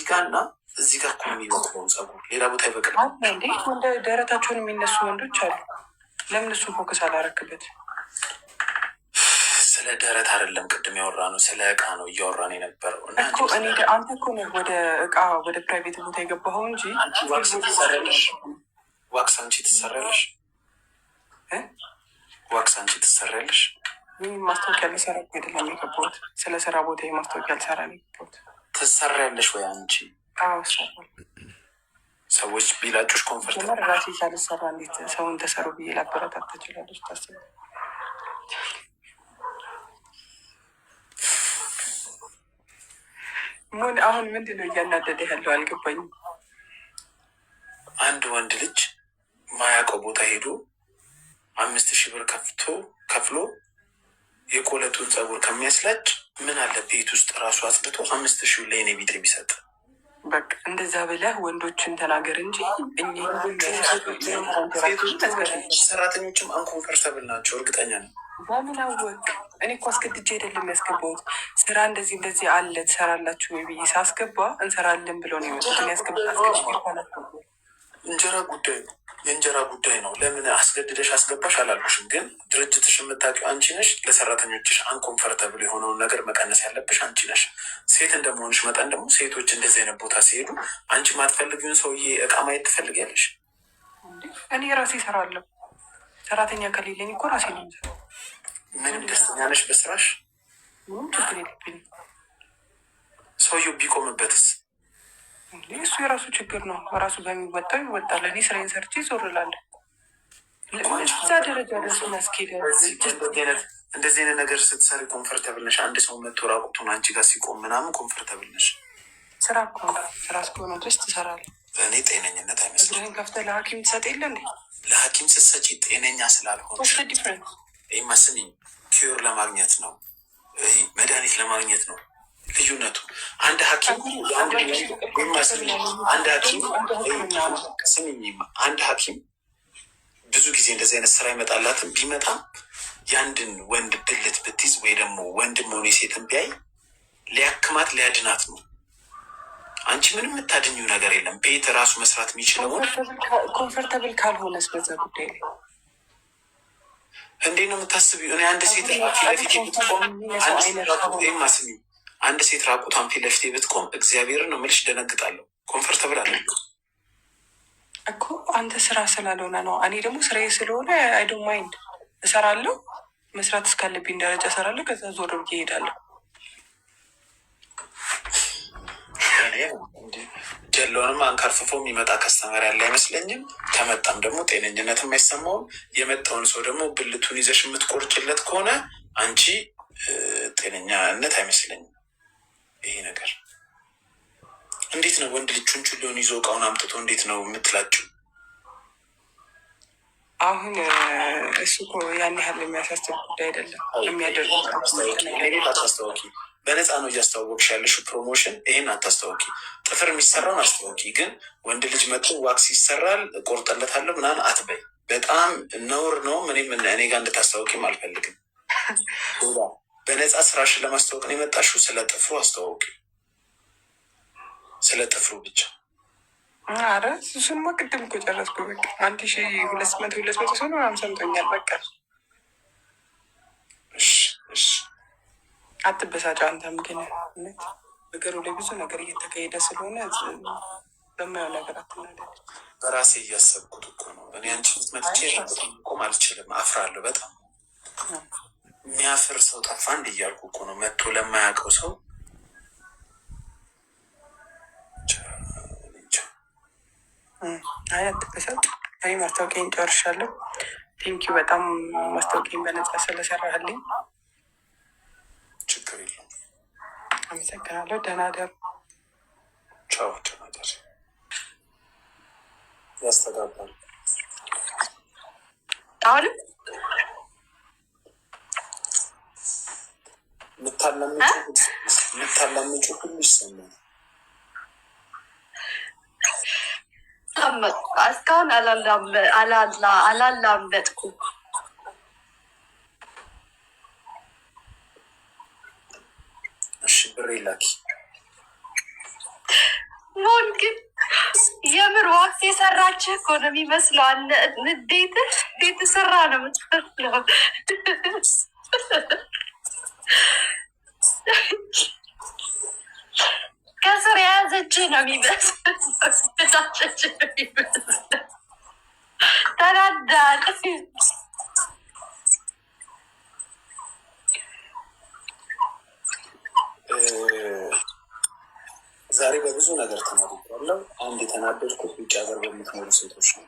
ጋር እና እዚህ ጋር እኮ የሚበቅለውን ጸጉር ሌላ ቦታ ይበቅላል እንዴ? ወንደ ደረታቸውን የሚነሱ ወንዶች አሉ። ለምን እሱን ፎከስ አላረክበት? ስለ ደረት አይደለም ቅድም ያወራ ነው፣ ስለ እቃ ነው እያወራን የነበረው። አንተ እኮ ነህ ወደ እቃ ወደ ፕራይቬት ቦታ የገባኸው እንጂ ዋክስ ትሰሪያለሽ? ዋክስ አንቺ ትሰሪያለሽ? ዋክስ አንቺ ትሰሪያለሽ? ይህ ማስታወቂያ ልሰራ አይደለም የገባሁት። ስለ ስራ ቦታ ማስታወቂያ ልሰራ ነው የገባሁት። ትሰሪያለሽ ወይ አንቺ? አዎ እሰራለሁ። ሰዎች ቢላጩሽ ኮንፈርት ራሴ ሳልሰራ እንዴት ሰውን ተሰሩ ብዬ ላበረታታ እችላለች? ታስብ። አሁን ምንድን ነው እያናደደ ያለው አልገባኝም። አንድ ወንድ ልጅ ማያውቀው ቦታ ሄዶ 5,000 ብር ከፍሎ የቆለጡን ጸጉር ከሚያስላጭ ምን አለ ቤት ውስጥ ራሱ አጽድቶ 5,000 ለእኔ ቢጤ ቢሰጥ። በቃ እንደዛ ብለህ ወንዶችን ተናገር እንጂ ሰራተኞችም አንኮንፈርተብል ናቸው። እርግጠኛ ነው። በምን አወቅ? እኔ እኮ አስገድጄ አይደለም ያስገባሁት። ስራ እንደዚህ አለ ትሰራላችሁ ወይ ብዬ ሳስገባ እንሰራለን ብለው ነው የመጡት። እንጀራ ጉዳይ ነው፣ የእንጀራ ጉዳይ ነው። ለምን አስገድደሽ አስገባሽ አላልኩሽም፣ ግን ድርጅትሽ የምታውቂው አንቺ ነሽ። ለሰራተኞችሽ አንኮንፈርተብል የሆነውን ነገር መቀነስ ያለብሽ አንቺ ነሽ። ሴት እንደመሆንሽ መጠን ደግሞ ሴቶች እንደዚህ አይነት ቦታ ሲሄዱ አንቺ ማትፈልጊውን ሰውዬ እቃ ማየት ትፈልጊያለሽ? እኔ ራሴ እሰራለሁ። ሰራተኛ ከሌለኝ እኮ ራሴ ነው የምሰራው። ምንም ደስተኛ ነሽ በስራሽ? ምንም ችግር የለብኝም። ሰውየው ቢቆምበትስ? እሱ የራሱ ችግር ነው። ራሱ በሚወጣው ይወጣል። እኔ ስራዬን ሰርቼ ዞር እላለሁ። እዛ ደረጃ ደርሶ ያስኬዳል። እንደዚህ አይነት ነገር ስትሰሪ ኮንፈርተብል ነሽ? አንድ ሰው መቶ ራቁቱን አንቺ ጋር ሲቆም ምናምን ኮንፈርተብል ነሽ? ስራ እኮ ስራ እስከሆነ ድረስ ትሰራለህ። እኔ ጤነኝነት አይመስልም። እግርህን ከፍተህ ለሐኪም ትሰጥ የለ እንዴ? ለሐኪም ስትሰጪ ጤነኛ ስላልሆነ ስሚኝ፣ ኪዮር ለማግኘት ነው፣ መድኃኒት ለማግኘት ነው ልዩነቱ። አንድ ሐኪም አንድ ሐኪም ብዙ ጊዜ እንደዚህ አይነት ስራ ይመጣላትም ቢመጣም የአንድን ወንድ ብልት ብትይዝ ወይ ደግሞ ወንድም ሆነ ሴትን ቢያይ ሊያክማት ሊያድናት ነው። አንቺ ምንም የምታድኙ ነገር የለም። ቤት ራሱ መስራት የሚችለውን ኮንፈርተብል ካልሆነስ በዛ ጉዳይ ላይ እንዴት ነው የምታስቢው? እኔ አንድ ሴት ፊት ለፊት ብትቆም አንድ ሴት ራቁቷን ፊት ለፊት ብትቆም እግዚአብሔርን ነው የምልሽ ደነግጣለሁ። ኮንፈርተብል አለ እኮ አንተ ስራ ስላልሆነ ነው። እኔ ደግሞ ስራዬ ስለሆነ አይዶ ማይንድ እሰራለሁ። መስራት እስካለብኝ ደረጃ እሰራለሁ። ከዛ ዞር ብዬ እሄዳለሁ። ጀለውንም አንከርፍፎ የሚመጣ ከስተመር ያለ አይመስለኝም። ከመጣም ደግሞ ጤነኝነትም አይሰማውም። የመጣውን ሰው ደግሞ ብልቱን ይዘሽ የምትቆርጭለት ከሆነ አንቺ ጤነኛነት አይመስለኝም። ይሄ ነገር እንዴት ነው? ወንድ ልጅ ቹንቹሎን ይዞ እቃውን አምጥቶ እንዴት ነው የምትላጭው? አሁን እሱ እኮ ያን ያህል የሚያሳስብ ጉዳይ አይደለም። የሚያደርጉት አታስታወቂ። በነፃ ነው እያስተዋወቅሽ ያለሽው ፕሮሞሽን። ይሄን አታስታወቂ። ጥፍር የሚሰራውን አስታወቂ። ግን ወንድ ልጅ መጥቶ ዋክስ ይሰራል ቆርጠለታለሁ ምናምን አትበይ። በጣም ነውር ነው። እኔ ጋር እንድታስታወቂም አልፈልግም። በነፃ ስራሽን ለማስታወቅ ነው የመጣሽው። ስለ ጥፍሩ አስተዋወቂ። ስለ ጥፍሩ ብቻ። አረ እሱንማ ቅድም እኮ ጨረስኩ። በቃ 1,200 ሰው ነው ሰምቶኛል። በቃ አትበሳጭ። አንተም ግን ነገሩ ላይ ብዙ ነገር እየተካሄደ ስለሆነ በማየው ነገር አትናደድ። በራሴ እያሰብኩት እኮ ነው። እኔ አንቺ ፊት መጥቼ ቆም አልችልም። አፍራለሁ በጣም። የሚያፍር ሰው ጠፋ እንዲ እያልኩ እኮ ነው። መጥቶ ለማያውቀው ሰው አይ አትበሳጭ። እኔ ማስታወቂያን ጨርሻለሁ። ቴንኪው በጣም ማስታወቂያን በነፃ ስለሰራህልኝ። ችግር የለውም። አመሰግናለሁ። ደህና ደሩ። ቻው። ደህና ደር። ያስተጋባል። አሁንም የምታላምጩ ሁሉ ይሰማል። እስካሁን አላላመጥኩም። እሺ ብሬ ላኪ። የምር ዋክስ የሰራችህ እኮ ነው የሚመስለው። እንዴት ሰራ ነው የምትመስለው። ከስር የያዘችህ ነው የሚመስለው። ተናዳል። ዛሬ በብዙ ነገር ተናድጃለሁ። አንድ የተናደድኩት ውጭ ሀገር በምትኖሩ ሴቶች ነው።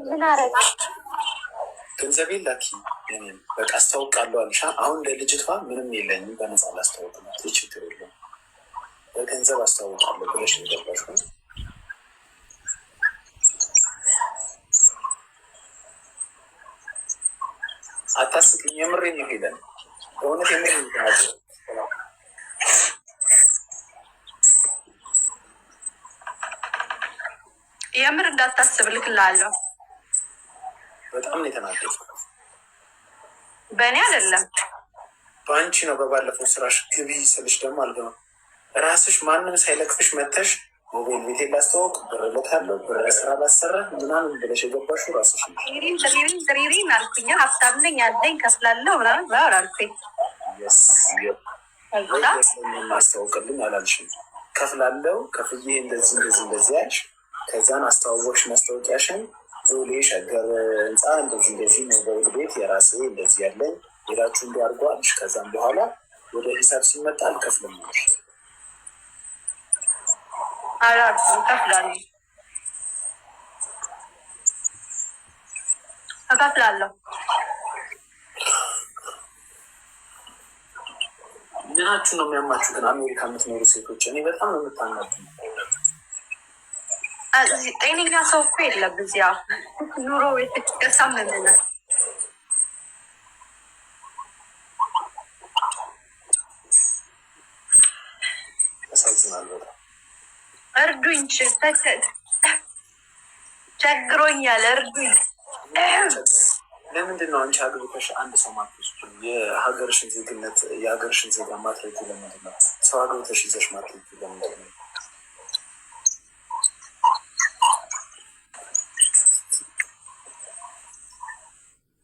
ምን አረግ ገንዘቤን ላኪ በቃ አስታውቃለሁ አልሻ። አሁን ለልጅቷ ምንም የለኝም በነፃ ላስታውቅላት ችግር የለም በገንዘብ አስታውቃለሁ ብለሽ ገባሽ ነው። አታስቅኝ፣ የምሬን ነው ሄለን፣ በእውነት የምሬን ነው። የምር እንዳታስብ ልክላለሁ። በጣም ነው የተናደድኩት። በእኔ አይደለም በአንቺ ነው። በባለፈው ስራሽ ግቢ ስልሽ ደግሞ አልገባም። ራስሽ ማንም ሳይለቅፍሽ መተሽ ሞባይል ቤቴ ላስተዋወቅ ብር እልካለሁ ብር ስራ ላሰራ ምናምን ብለሽ የገባሽው ራስሽ ነው። ትሪሪን አልኩኝ። ሀብታም ነኝ ያለኝ ከፍላለሁ ምናምን ብላ አልኩኝ። ማስታወቅልኝ አላልሽም። ከፍላለሁ ከፍዬ እንደዚህ ያልሽ። ከዛን አስተዋወቅሽ ማስታወቂያሽን ዞሌ ሸገር ህንፃ እንደዚህ ሞባይል ቤት የራሴ እንደዚህ ያለኝ ሌላችሁ እንዲያርጓልሽ። ከዛም በኋላ ወደ ሂሳብ ሲመጣ አልከፍልም ነሽ። እከፍላለሁ። ምናችሁ ነው የሚያማችሁ ግን? አሜሪካ የምትኖሩ ሴቶች እኔ በጣም ነው የምታናዱ። ጤነኛ ሰው እኮ የለም እዚያ ኑሮ የተቀሳመመ ያሳዝናል በጣም። እርዱኝ፣ ቸግሮኛል፣ እርዱኝ። ለምንድን ነው አንቺ አግብተሽ አንድ ሰው ማትወስዱ? የሀገርሽን ዜጋ ማትረጁ ለምንድን ነው? ሰው አግብተሽ ይዘሽ ማትረጁ ለምንድን ነው?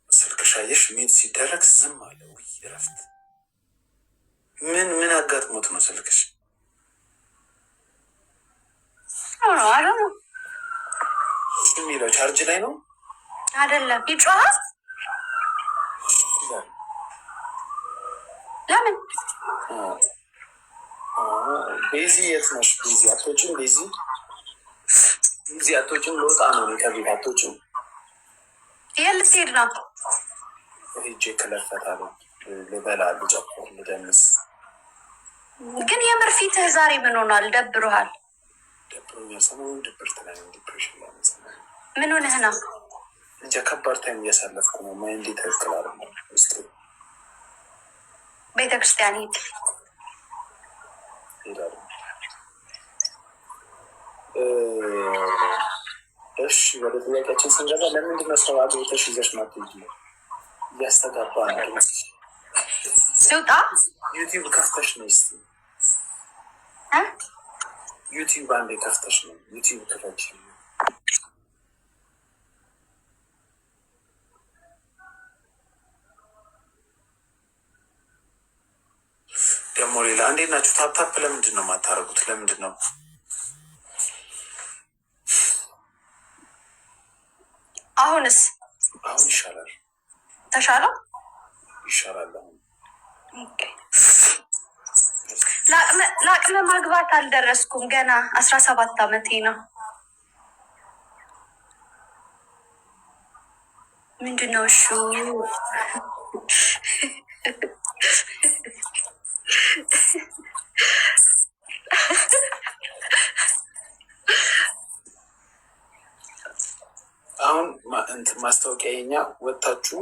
ስልክሽ አየሽ ሚት ሲደረግ ዝም አለ። ውይ እረፍት። ምን አጋጥሞት ነው ስልክሽ? የሚለው ቻርጅ ላይ ነው አይደለም? ይጮሃል። ለምን? ቤዚ የት ነሽ? ቤዚ አቶችም ቤዚ አቶችም ለወጣ ነው ከቤት አቶችም የት ልትሄድ ነው? ሄጄ ክለፈታለሁ፣ ልበላ፣ ልጨፍር፣ ልደንስ። ግን የምር ፊትህ ዛሬ ምን ሆኗል? ደብሮሃል? ደብሮኛል። ሰሞኑን ድብርት ላይ ነው፣ ዲፕሬሽን ላይ ነው። ምን ሆነህ ነው? እንጃ ከባድ ታይም እያሳለፍኩ ነው። ማይንዴ ትክክል አይደለም። ውስጥ ቤተክርስቲያን ሄዳለሁ። እሺ ወደ ጥያቄያችን ስንገባ ለምንድን ነው ሰው አግብተሽ ይዘሽ ማትሄጂ? እያስተጋባ ነው። ስውጣ ዩቲዩብ ከፍተሽ ነው ስ ዩቲዩብ አንዴ ከፍተሽ ነው። ዩቲዩብ ክፈች። ደግሞ ሌላ እንዴት ናችሁ? ታፕታፕ ለምንድን ነው የማታረጉት? ለምንድን ነው? አሁንስ? አሁን ይሻላል። ተሻለው? ይሻላል። አሁን ለአቅመ ማግባት አልደረስኩም ገና 17 ዓመቴ ነው። ምንድን ነው እሹ? አሁን ማስታወቂያ የኛ ወጥታችሁ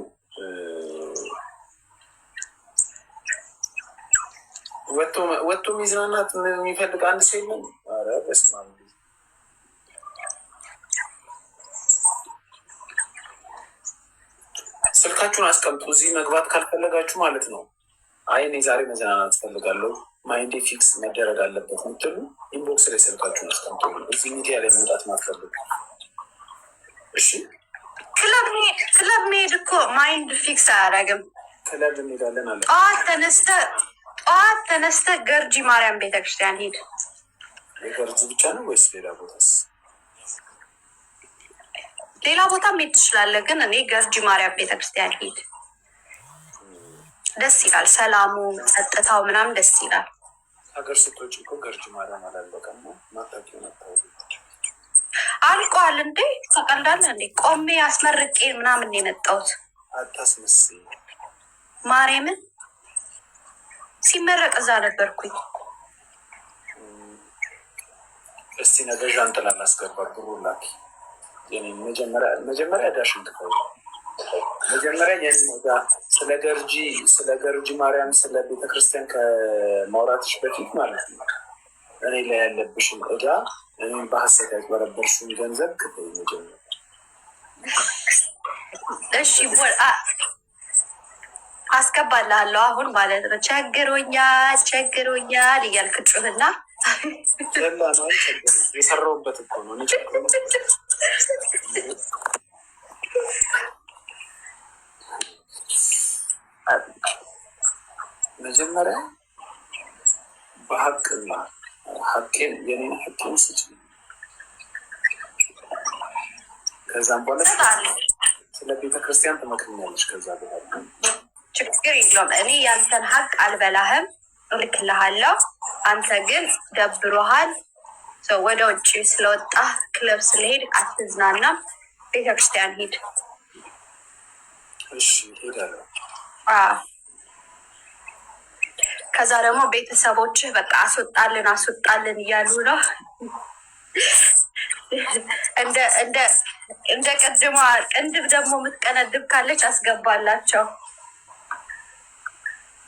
ወጥቶ ሚዝናናት የሚፈልግ አንድ ሰው የለም። ኧረ በስመ አብ። ስልካችሁን አስቀምጡ። እዚህ መግባት ካልፈለጋችሁ ማለት ነው። አይ እኔ ዛሬ መዝናናት እፈልጋለሁ ማይንዴ ፊክስ መደረግ አለበት ምትሉ ኢንቦክስ ላይ ስልካችሁን አስቀምጡ። እዚህ ሚዲያ ላይ መውጣት ማትፈልጉ እሺ። ክለብ መሄድ እኮ ማይንድ ፊክስ አያደርግም። ክለብ እንሄዳለን አለ። ጠዋት ተነስተ ገርጂ ማርያም ቤተክርስቲያን ሂድ። የገርጂ ብቻ ነው ወይስ ሌላ ቦታስ? ሌላ ቦታ መሄድ ትችላለህ፣ ግን እኔ ገርጂ ማርያም ቤተክርስቲያን ሂድ። ደስ ይላል። ሰላሙ፣ ጸጥታው ምናምን ደስ ይላል። ሀገር ስትወጪ እኮ ገርጂ ማርያም አላለቀም ነው ማታውቂው ነበር። አልቋል እንዴ? ታውቃለህ እንዴ? ቆሜ አስመርቄ ምናምን የመጣሁት። አታስመስይ። ማርያምን ሲመረቅ እዛ ነበርኩኝ። እስቲ ነገ ዣንጥላ ላስገባ ብሩ ላኪ። የኔ መጀመሪያ ዳሽን ትፈው መጀመሪያ የኔ ስለ ገርጂ ማርያም ስለ ቤተክርስቲያን ከማውራትሽ በፊት ማለት ነው እኔ ላይ ያለብሽን ዕዳ እኔም በሀሰት ያጭበረበርሽውን ገንዘብ ክፈይ መጀመሪያ። እሺ አስገባልሃለሁ አሁን ማለት ነው። ቸግሮኛል እያልክ ጩህና ላ ነው የሰራሁበት እኮ ነው። መጀመሪያ በሀቅና ሀቄን የኔን ሀቄን ስጭ። ከዛም በኋላ ስለ ቤተክርስቲያን ትመክኛለች። ከዛ በኋላ ችግር የለውም። እኔ ያንተን ሀቅ አልበላህም፣ እልክልሃለሁ። አንተ ግን ደብሮሃል። ወደ ውጭ ስለወጣ ክለብ ስለሄድ አትዝናናም። ቤተክርስቲያን ሂድ። እሺ ሄዳለሁ። ከዛ ደግሞ ቤተሰቦችህ በቃ አስወጣልን እያሉ ነው። እንደ ቅድሟ ቅንድብ ደግሞ የምትቀነድብ ካለች አስገባላቸው።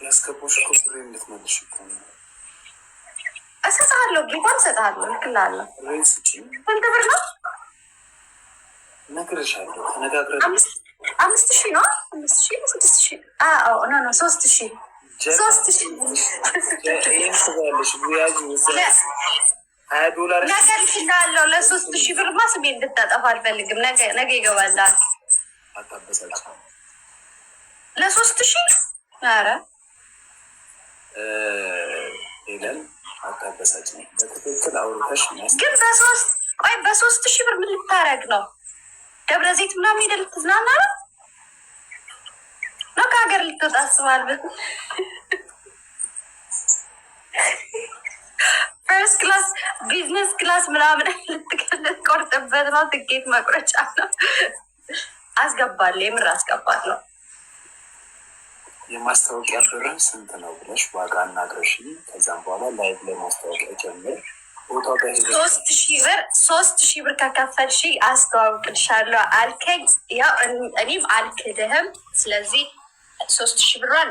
ያስገባሽ እኮ ብሬ እንድትመልሽ እኮ ነው። እሰጥሃለሁ፣ ጌታን እሰጥሃለሁ፣ እልክልሃለሁ። ስንት ብር ነው? እነግርሻለሁ። ተነጋግረን 5,000 ነው። 5,000 6,000 ኖ 3,000 $20 ነገ ልክልሃለሁ። ለ3,000 ብርማ ስሜ እንድታጠፋ አልፈልግም። ነገ ይገባላል። ለ3,000 ኧረ ሄለን አታበሳጭ። በትክክል አውርተሽ ግን በ3,000 ብር ምን ልታረግ ነው? ደብረ ዘይት ምናምን ሄደህ ልትዝናና ነው? ከሀገር ልትወጣ አስባለሁ። ፈርስት ክላስ ቢዝነስ ክላስ ምናምን ልትቆርጥበት ነው። ትኬት መቁረጫ ነው። አስገባለሁ፣ የምር አስገባለሁ። የማስታወቂያ ብር ስንት ነው ብለሽ ዋጋ አናግረሽ፣ ከዛም በኋላ ላይቭ ላይ ማስታወቂያ ጀምር። ቦታው ጋር 3,000 ብር ከከፈልሽ አስተዋውቅልሻለሁ አልከኝ። ያው እኔም አልክድህም። ስለዚህ 3,000 ብሯን